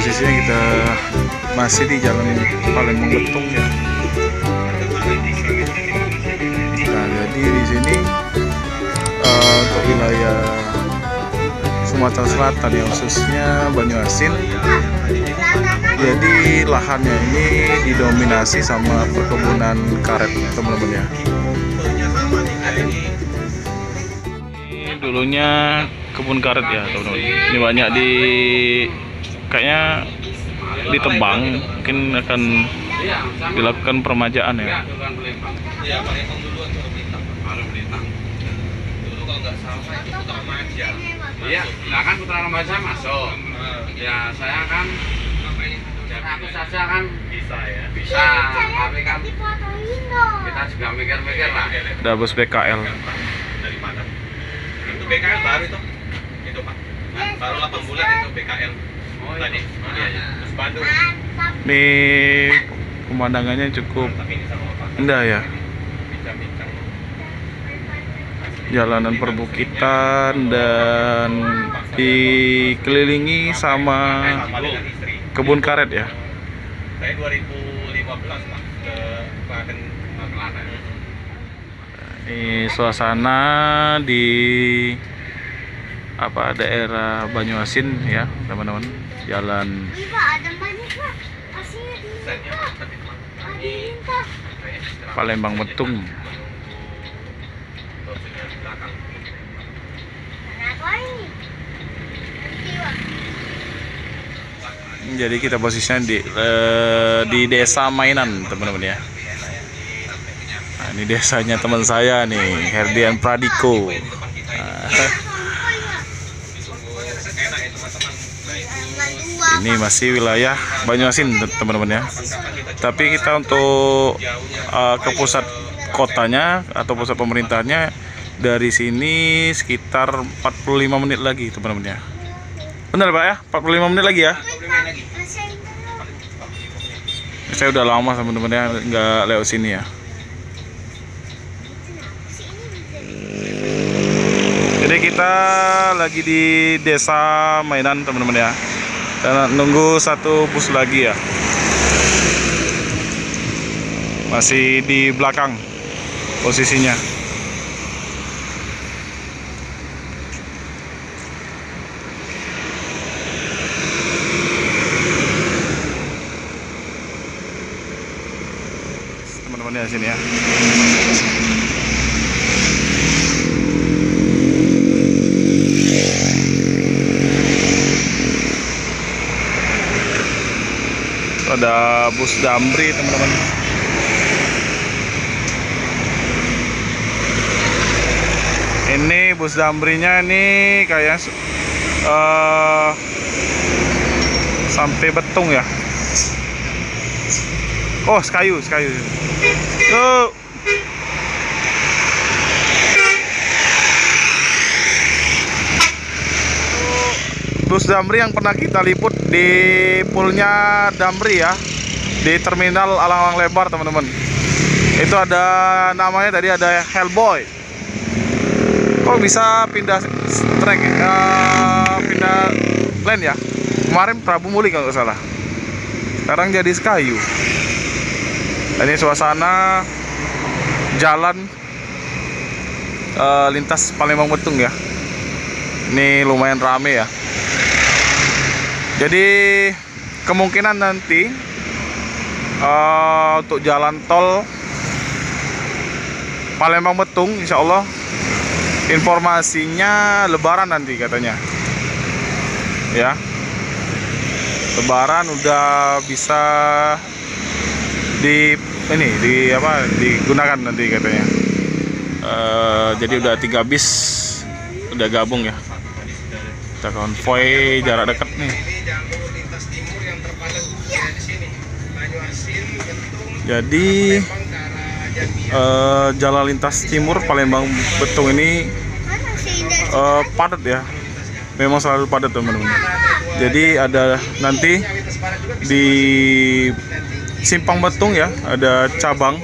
Posisinya kita masih di Jalan Palembang Betung ya. Nah, jadi di sini untuk wilayah Sumatera Selatan ya, khususnya Banyuasin. Jadi lahannya ini didominasi sama perkebunan karet, teman-teman ya. Ini dulunya kebun karet ya, teman-teman. Ini banyak kayaknya ditebang, mungkin akan dilakukan peremajaan ya. Iya, nah kan putra remaja masuk. Ya saya kan, aku saja kan bisa ya. Bisa, tapi kan kita juga mikir-mikir lah. Ada bus BKL. Itu BKL baru itu Pak. Baru 8 bulan itu BKL. Oh Tadi, iya, terus Bandung. Ini pemandangannya cukup indah ya. Bincang-bincang. Jalanan perbukitan dan dikelilingi sama Dengan istri. kebun karet ya. Saya 2015 Pak ke Klaten. Ini suasana di daerah Banyuasin ya, teman-teman. Jalan Palembang Betung. Jadi kita posisinya di desa mainan, teman-teman ya. Nah, ini desanya teman saya nih, Herdian Pradiko. Ini masih wilayah Banyuasin, teman-teman ya. Tapi kita untuk ke pusat kotanya atau pusat pemerintahnya dari sini sekitar 45 menit lagi, teman-teman ya. Benar Pak ya? 45 menit lagi ya. Saya udah lama teman-teman ya nggak lewat sini ya. Jadi kita lagi di desa mainan, teman-teman ya. Dan nunggu satu bus lagi ya. Masih di belakang posisinya. Teman-teman ya sini ya. Ada bus Damri, teman-teman. Ini bus Damrinya ini kayak sampai Betung ya. Oh, Sekayu. Yuk. Bus Damri yang pernah kita liput di poolnya Damri ya, di terminal Alang-Alang Lebar, teman-teman. Itu ada namanya tadi, ada Hellboy. Kok bisa pindah track pindah lane ya? Kemarin Prabu Muli kalau nggak salah. Sekarang jadi Sekayu. Ini suasana jalan lintas Palembang Betung ya. Ini lumayan rame ya. Jadi kemungkinan nanti untuk jalan tol Palembang Betung, insya Allah informasinya Lebaran nanti katanya. Ya, Lebaran udah bisa digunakan nanti katanya. Jadi udah 3 bis udah gabung ya. Kita konvoy jarak dekat nih. Jadi jalan lintas timur Palembang Betung ini padat ya. Memang selalu padat, teman-teman. Jadi ada nanti di Simpang Betung ya, ada cabang.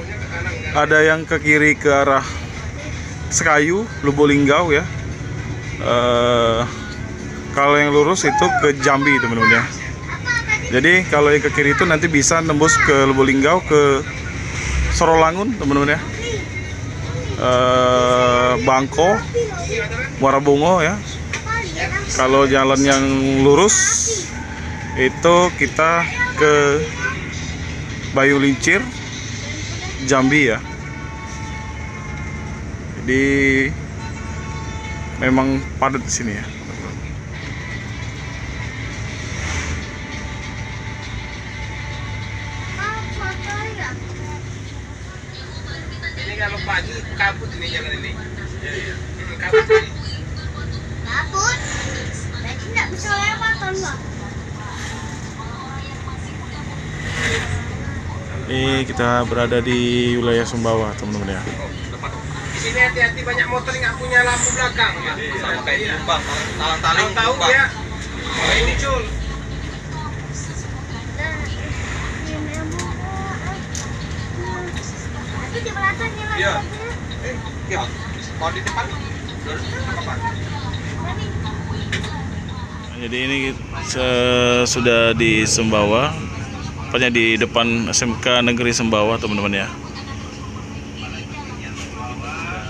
Ada yang ke kiri ke arah Sekayu, Lubolinggau ya. Kalau yang lurus itu ke Jambi, teman-teman ya. Jadi kalau yang ke kiri itu nanti bisa nembus ke Lubuk-Linggau, ke Sorolangun teman-teman ya, Bangko, Muara Bungo ya. Kalau jalan yang lurus itu kita ke Bayu Lincir, Jambi ya. Jadi memang padat di sini ya. Ini kalau pagi kabut ini jalan ini. Iya. Kabut ini. Kabut? Berarti nggak bisa lewat kan, Bang? Ini kita berada di wilayah Sumbawa teman-teman ya. Di sini hati-hati, banyak motor yang nggak punya lampu belakang. Sama kayak ini, Bang. Talang-taling tahu ya. Ini Cul. Itu di belakangnya lagi. Iya. Iya. Kalau di depan apa? Jadi ini sudah di Sumbawa, tepatnya di depan SMK Negeri Sumbawa teman-teman ya.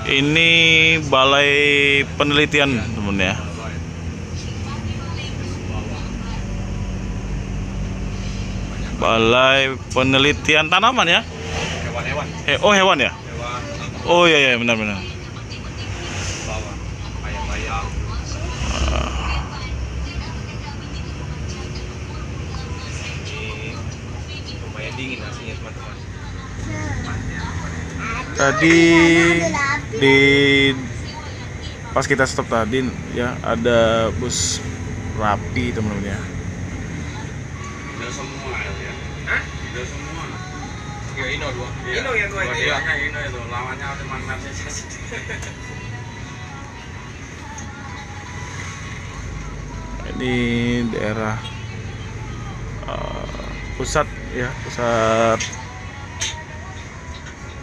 Ini balai penelitian teman ya. Balai penelitian tanaman ya. Hewan-hewan. Oh hewan ya. Hewan. Oh iya iya benar-benar. Bawa ayam-ayam. Ini lumayan dingin aslinya teman-teman. Tadi di pas kita stop tadi ya ada bus Rapi teman-teman ya. Udah semua ya. Hah? Udah semua. Ya Ino dua. Iya. Ino yang dua itu ya. Dua-duanya Ino itu, lawannya cuma Mercedes. Ini daerah pusat ya, pusat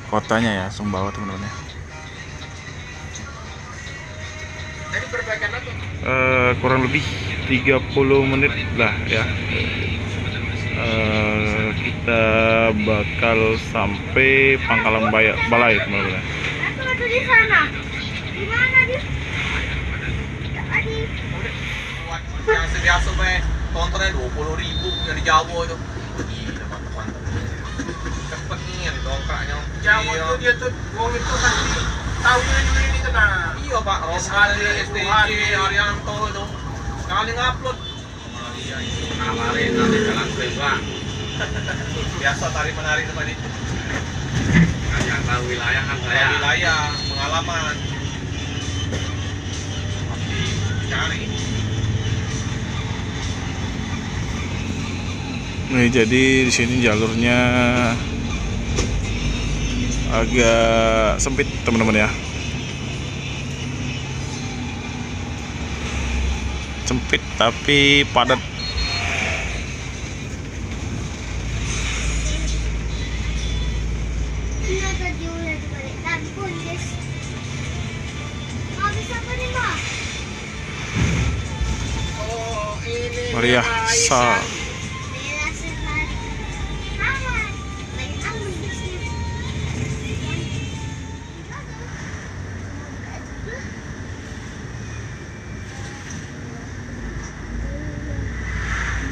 kotanya ya Sumbawa teman-teman ya. Tadi perbaikan apa? Kurang lebih 30 menit lah ya. Kita bakal sampai Pangkalan Balai teman-teman ya. Aku di sana. Di mana dia? Tadi. Yang sebiasa be tontonnya 20.000 yang di Jawa itu. Gila mantap-mantap. Cepet nih yang dongkraknya. Jawa itu dia tuh wong itu pasti tahu ini tuh nah. Iya Pak, Rombali, STJ, Arianto itu sekali ngupload. Nawarin nanti jalan bebas. Biasa tarik menarik itu tadi. Kan yang tahu wilayah kan saya. Wilayah, pengalaman. Pasti cari. Nih jadi di sini jalurnya agak sempit teman-teman ya. Sempit tapi padat. Iya tadi udah dibalik kampung, guys. Habis apa nih, Mbak? Oh, ini Maria Sa. Bella Sefari. Hai. Lagi kamu di sini.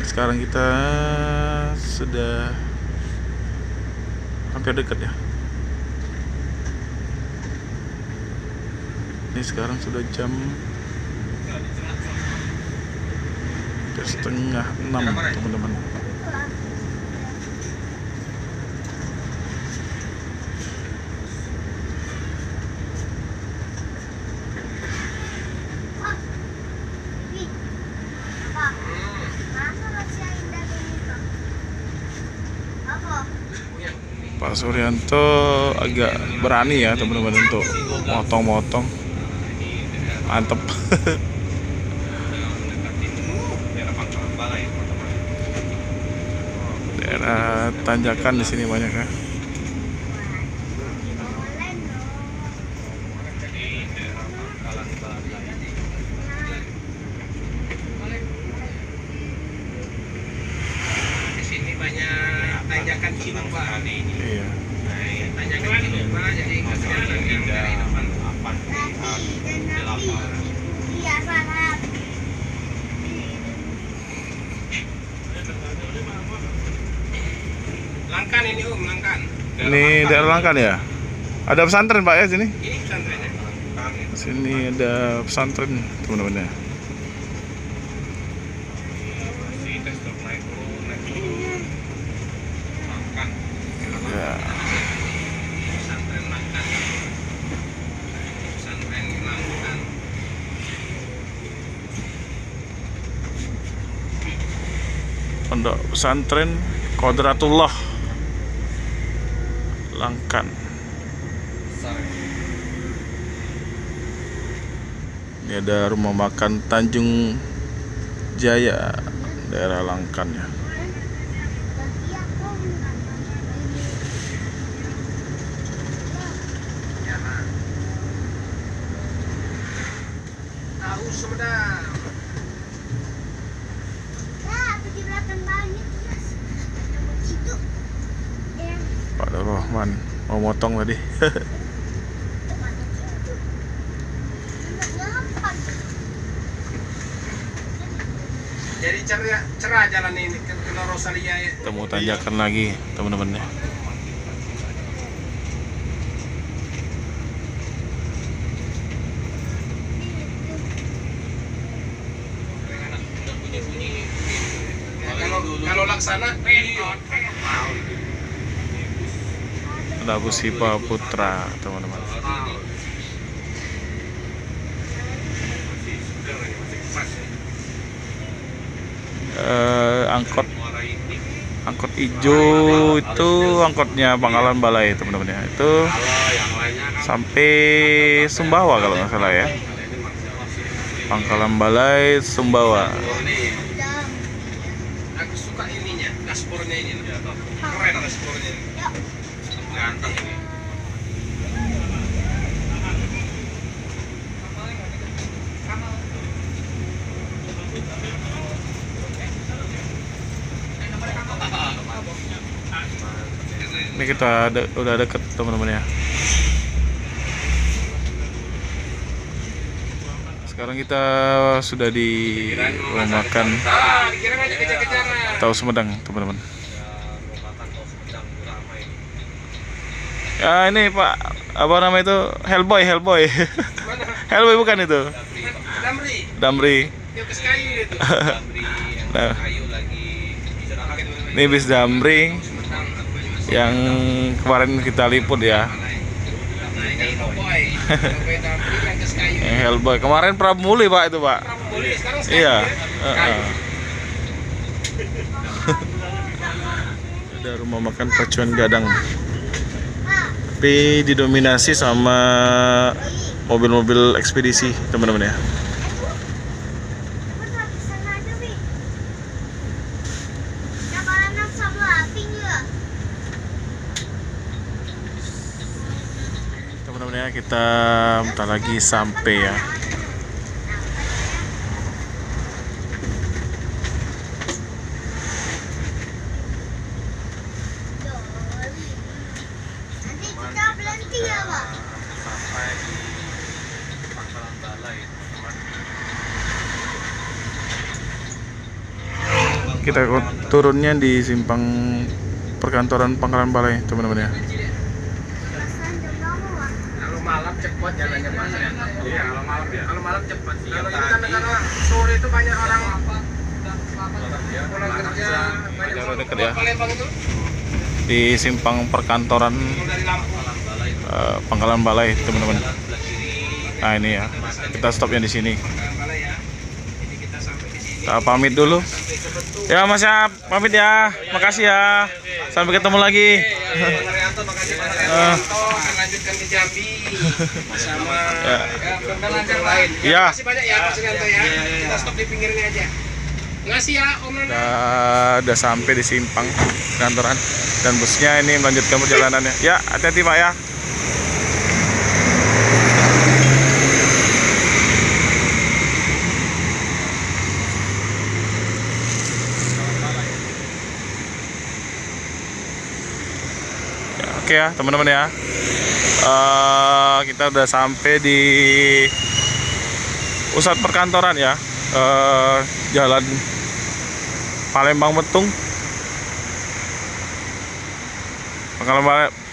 Sekarang kita sudah hampir dekat ya. Ini sekarang sudah jam 5:30 teman-teman. Nih. Pak. Masa masih indah ini, Pak? Apa? Pak Suryanto agak berani ya teman-teman untuk motong-motong. Mantep. daerah Pangkalan Balai, teman-teman. Daerah tanjakan di sini banyak ya. Boleh dong. Jadi daerah Pangkalan Balai. tanjakan gitu Pak. Iya. Tanjakan gitu Pak, jadi nggak kelihatan yang dari depan. Iya, salah. Langkan ini Langkan. Ini daerah Langkan ya? Ada pesantren Pak ya sini? Ini pesantrennya. Sini ada pesantren teman-teman ya. Ya. Pesantren Langkan. Pesantren Langkan. Pondok pesantren Qodratullah Langkan. Ini ada rumah makan Tanjung Jaya, daerah Langkan ya. Tahu Sumedang. Nah, di belakang banyak, Mas. Nomor situ. Pak Rahman mau motong tadi. Jadi cerah jalan ini ke Rosalia ya. Temu tanjakan lagi teman-teman ya. Kalau laksana Ada Bus Hipa Putra teman-teman. Angkot hijau itu angkotnya Pangkalan Balai teman-teman ya. Itu sampai Sumbawa kalau nggak salah ya. Pangkalan Balai Sumbawa. aku suka ininya, dashboardnya ini. Keren dashboardnya. Ganteng ini. Ini kita udah deket teman-teman ya. Sekarang kita sudah di rumah makan Dikira aja kejar-kejaran. Tahu Sumedang teman-teman. Ya ini Pak, apa nama itu? Hellboy. Mana? Hellboy bukan itu? Damri. Damri. Yuk ke kayu itu. Nah, Kayu lagi. ini bis Damri yang kemarin kita liput ya. Nah ini Cowboy. Cowboy Damri yang ke kayu. Hellboy kemarin Pramuli Pak itu Pak. Boleh sekarang sekali. Iya. Kayu. Ada rumah makan Pacuan Gadang. Tapi didominasi sama mobil-mobil ekspedisi teman-teman ya. Teman-teman ya, kita bentar lagi sampai ya. Nanti kita berhenti ya, Pak? Sampai di Pangkalan Balai, teman. Kita turunnya di simpang perkantoran Pangkalan Balai teman-teman ya. Kalau malam cepat jalannya Pak. Iya, kalau malam ya. Kalau malam cepat sih. Kalau ini kan karena sore itu banyak orang pulang kerja, banyak Jalan orang dekat ya. Palembang itu. Di simpang perkantoran Dari Lampung. Pangkalan Balai teman-teman. Nah ini ya, kita stopnya di sini. Pangkalan Balai ya. Ini kita sampai di sini. Kita pamit dulu. Sampai ke Bentuk. Ya Mas ya, pamit ya. Makasih ya. Sampai ketemu lagi. Pak Haryanto, makasih Pak Haryanto. Akan lanjutkan ke Jambi bersama Ya. pengunjung lain. Iya. Terima kasih banyak ya Pak Haryanto ya. Kita stop di pinggirnya aja. Ngasih ya Om Nana. Udah sampai di simpang kantoran dan busnya ini melanjutkan perjalanannya. Ya, hati-hati Pak ya. Oke ya teman-teman ya. Kita udah sampai di pusat perkantoran ya. Jalan Palembang Metung,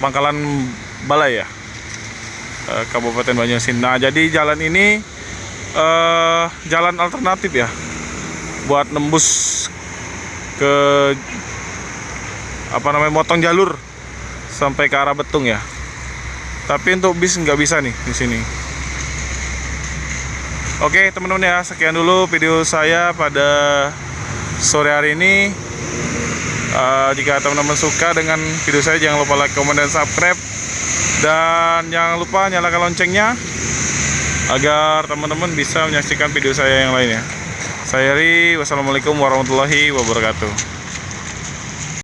Pangkalan Balai ya, Kabupaten Banyuasin. Nah, jadi jalan ini jalan alternatif ya, buat nembus ke motong jalur sampai ke arah Betung ya. Tapi untuk bis nggak bisa nih di sini. Oke teman-teman ya, sekian dulu video saya pada sore hari ini. Jika teman-teman suka dengan video saya, jangan lupa like, comment, dan subscribe. Dan jangan lupa nyalakan loncengnya agar teman-teman bisa menyaksikan video saya yang lainnya. Saya Ri, wassalamualaikum warahmatullahi wabarakatuh.